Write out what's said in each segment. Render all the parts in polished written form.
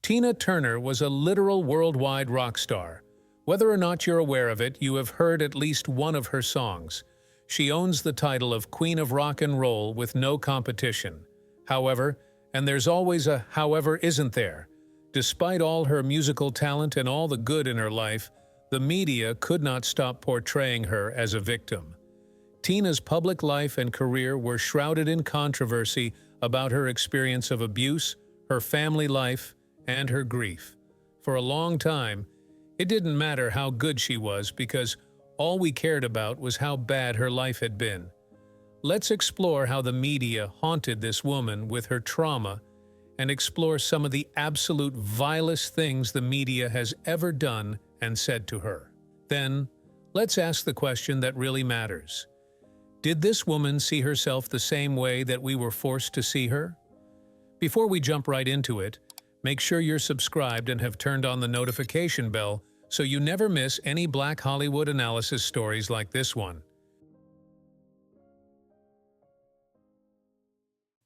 Tina Turner was a literal worldwide rock star. Whether or not you're aware of it, you have heard at least one of her songs. She owns the title of Queen of Rock and Roll with no competition. However, and there's always a however, isn't there? Despite all her musical talent and all the good in her life, the media could not stop portraying her as a victim. Tina's public life and career were shrouded in controversy about her experience of abuse, her family life, and her grief. For a long time, it didn't matter how good she was because all we cared about was how bad her life had been. Let's explore how the media haunted this woman with her trauma and explore some of the absolute vilest things the media has ever done and said to her. Then, let's ask the question that really matters. Did this woman see herself the same way that we were forced to see her? Before we jump right into it, make sure you're subscribed and have turned on the notification bell so you never miss any Black Hollywood analysis stories like this one.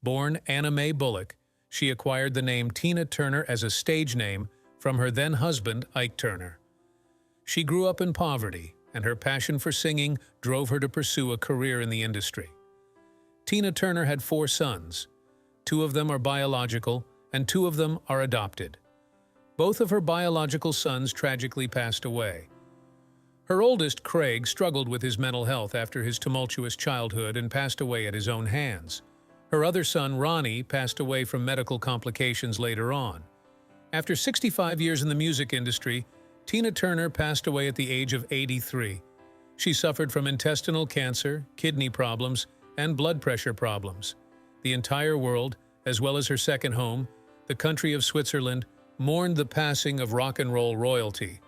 Born Anna Mae Bullock, she acquired the name Tina Turner as a stage name from her then-husband, Ike Turner. She grew up in poverty, and her passion for singing drove her to pursue a career in the industry. Tina Turner had 4 sons. 2 of them are biological, and 2 of them are adopted. Both of her biological sons tragically passed away. Her oldest, Craig, struggled with his mental health after his tumultuous childhood and passed away at his own hands. Her other son, Ronnie, passed away from medical complications later on. After 65 years in the music industry, Tina Turner passed away at the age of 83. She suffered from intestinal cancer, kidney problems, and blood pressure problems. The entire world, as well as her second home, the country of Switzerland, mourned the passing of rock and roll royalty.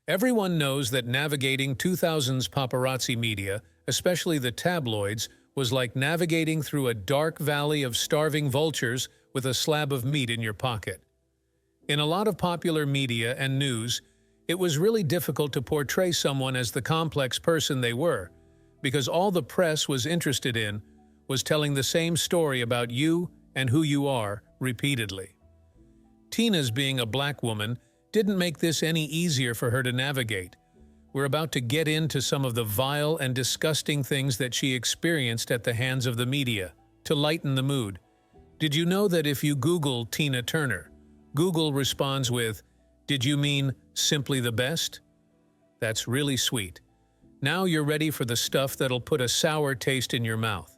Everyone knows that navigating 2000s paparazzi media, especially the tabloids, was like navigating through a dark valley of starving vultures with a slab of meat in your pocket. In a lot of popular media and news, it was really difficult to portray someone as the complex person they were, because all the press was interested in was telling the same story about you and who you are repeatedly. Tina's being a black woman didn't make this any easier for her to navigate. We're about to get into some of the vile and disgusting things that she experienced at the hands of the media. To lighten the mood, did you know that if you Google Tina Turner, Google responds with, "Did you mean simply the best?" That's really sweet. Now you're ready for the stuff that'll put a sour taste in your mouth.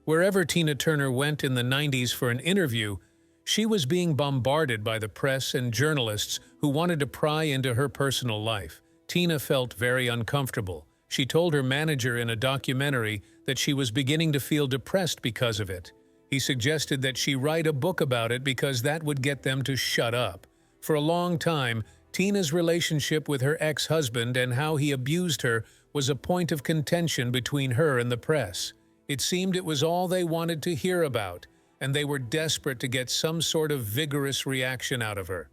Wherever Tina Turner went in the 90s for an interview, she was being bombarded by the press and journalists who wanted to pry into her personal life. Tina felt very uncomfortable. She told her manager in a documentary that she was beginning to feel depressed because of it. He suggested that she write a book about it because that would get them to shut up. For a long time, Tina's relationship with her ex-husband and how he abused her was a point of contention between her and the press. It seemed it was all they wanted to hear about, and they were desperate to get some sort of vigorous reaction out of her.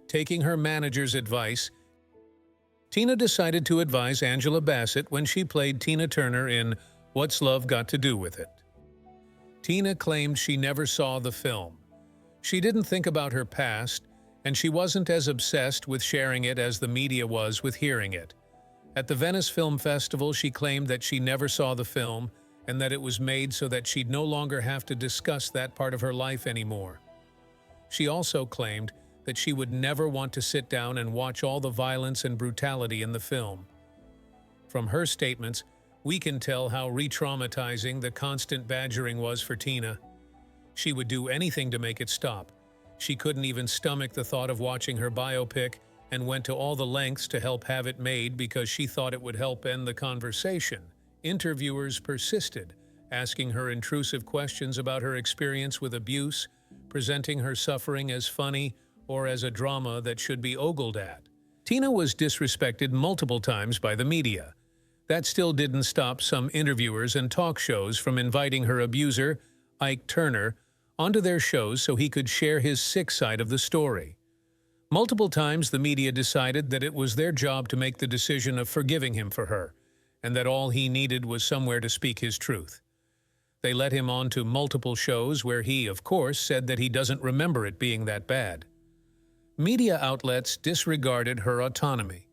Taking her manager's advice, Tina decided to advise Angela Bassett when she played Tina Turner in What's Love Got to Do with It? Tina claimed she never saw the film. She didn't think about her past, and she wasn't as obsessed with sharing it as the media was with hearing it. At the Venice Film Festival, she claimed that she never saw the film and that it was made so that she'd no longer have to discuss that part of her life anymore. She also claimed that she would never want to sit down and watch all the violence and brutality in the film. From her statements, we can tell how re-traumatizing the constant badgering was for Tina. She would do anything to make it stop. She couldn't even stomach the thought of watching her biopic and went to all the lengths to help have it made because she thought it would help end the conversation. Interviewers persisted, asking her intrusive questions about her experience with abuse, presenting her suffering as funny or as a drama that should be ogled at. Tina was disrespected multiple times by the media. That still didn't stop some interviewers and talk shows from inviting her abuser, Ike Turner, onto their shows so he could share his sick side of the story. Multiple times the media decided that it was their job to make the decision of forgiving him for her, and that all he needed was somewhere to speak his truth. They let him on to multiple shows where he, of course, said that he doesn't remember it being that bad. Media outlets disregarded her autonomy,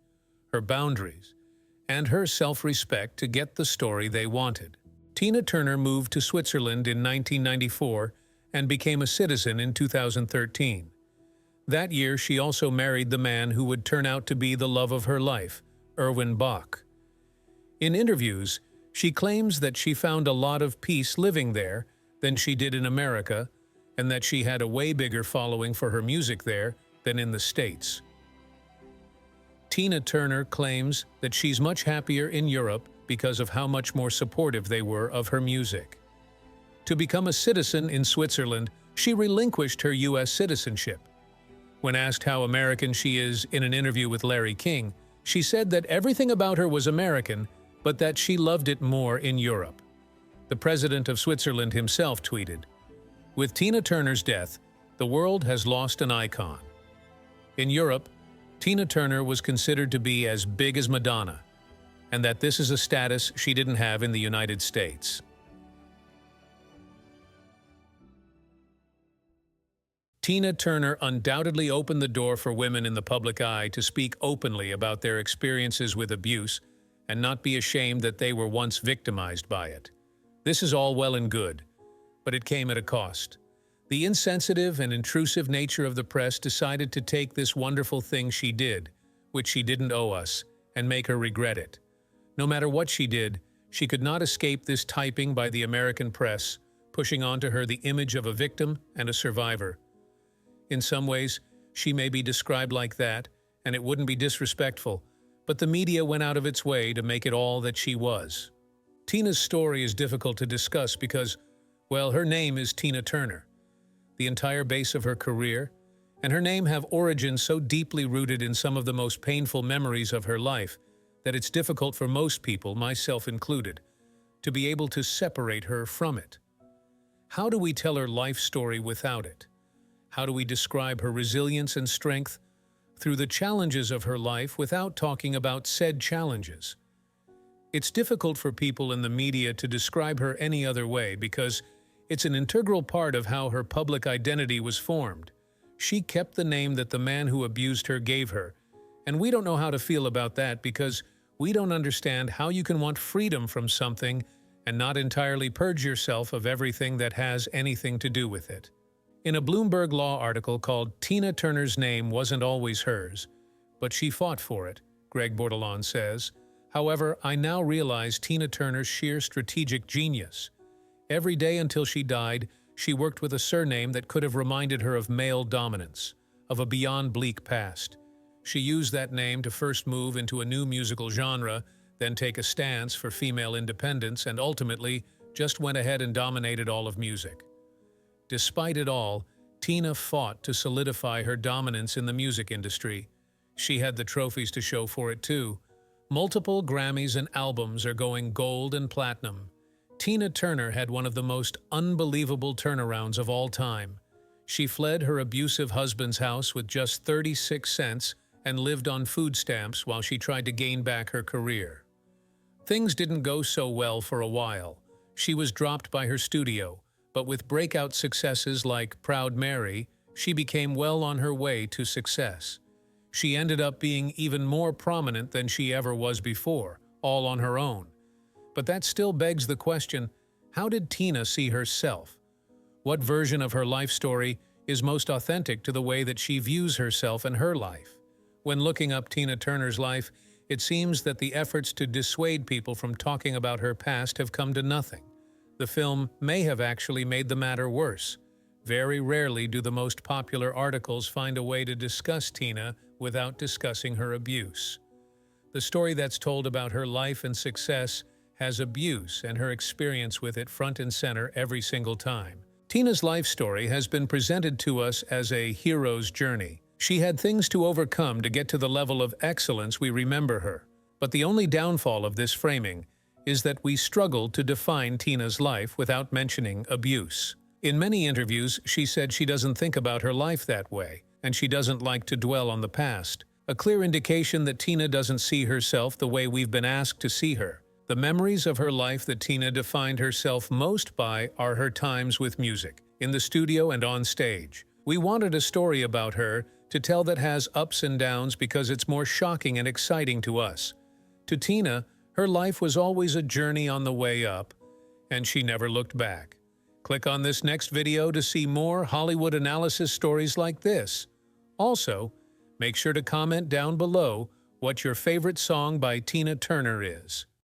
her boundaries, and her self-respect to get the story they wanted. Tina Turner moved to Switzerland in 1994 and became a citizen in 2013. That year, she also married the man who would turn out to be the love of her life, Erwin Bach. In interviews, she claims that she found a lot of peace living there than she did in America, and that she had a way bigger following for her music there than in the States. Tina Turner claims that she's much happier in Europe because of how much more supportive they were of her music. To become a citizen in Switzerland, she relinquished her U.S. citizenship. When asked how American she is in an interview with Larry King, she said that everything about her was American, but that she loved it more in Europe. The president of Switzerland himself tweeted, "With Tina Turner's death, the world has lost an icon." In Europe, Tina Turner was considered to be as big as Madonna, and that this is a status she didn't have in the United States. Tina Turner undoubtedly opened the door for women in the public eye to speak openly about their experiences with abuse and not be ashamed that they were once victimized by it. This is all well and good, but it came at a cost. The insensitive and intrusive nature of the press decided to take this wonderful thing she did, which she didn't owe us, and make her regret it. No matter what she did, she could not escape this typing by the American press, pushing onto her the image of a victim and a survivor. In some ways, she may be described like that, and it wouldn't be disrespectful, but the media went out of its way to make it all that she was. Tina's story is difficult to discuss because, well, her name is Tina Turner. The entire base of her career, and her name have origins so deeply rooted in some of the most painful memories of her life that it's difficult for most people, myself included, to be able to separate her from it. How do we tell her life story without it? How do we describe her resilience and strength through the challenges of her life without talking about said challenges? It's difficult for people in the media to describe her any other way because it's an integral part of how her public identity was formed. She kept the name that the man who abused her gave her, and we don't know how to feel about that because we don't understand how you can want freedom from something and not entirely purge yourself of everything that has anything to do with it. In a Bloomberg Law article called "Tina Turner's Name Wasn't Always Hers, but She Fought for It," Greg Bordelon says, "However, I now realize Tina Turner's sheer strategic genius. Every day until she died, she worked with a surname that could have reminded her of male dominance, of a beyond bleak past. She used that name to first move into a new musical genre, then take a stance for female independence, and ultimately just went ahead and dominated all of music. Despite it all, Tina fought to solidify her dominance in the music industry. She had the trophies to show for it too. Multiple Grammys and albums are going gold and platinum. Tina Turner had one of the most unbelievable turnarounds of all time. She fled her abusive husband's house with just 36 cents and lived on food stamps while she tried to gain back her career. Things didn't go so well for a while. She was dropped by her studio, but with breakout successes like Proud Mary, she became well on her way to success. She ended up being even more prominent than she ever was before, all on her own. But that still begs the question, how did Tina see herself? What version of her life story is most authentic to the way that she views herself and her life? When looking up Tina Turner's life, it seems that the efforts to dissuade people from talking about her past have come to nothing. The film may have actually made the matter worse. Very rarely do the most popular articles find a way to discuss Tina without discussing her abuse. The story that's told about her life and success has abuse and her experience with it front and center every single time. Tina's life story has been presented to us as a hero's journey. She had things to overcome to get to the level of excellence we remember her. But the only downfall of this framing is that we struggled to define Tina's life without mentioning abuse. In many interviews, she said she doesn't think about her life that way, and she doesn't like to dwell on the past. A clear indication that Tina doesn't see herself the way we've been asked to see her. The memories of her life that Tina defined herself most by are her times with music, in the studio and on stage. We wanted a story about her to tell that has ups and downs because it's more shocking and exciting to us. To Tina, her life was always a journey on the way up, and she never looked back. Click on this next video to see more Hollywood analysis stories like this. Also, make sure to comment down below what your favorite song by Tina Turner is.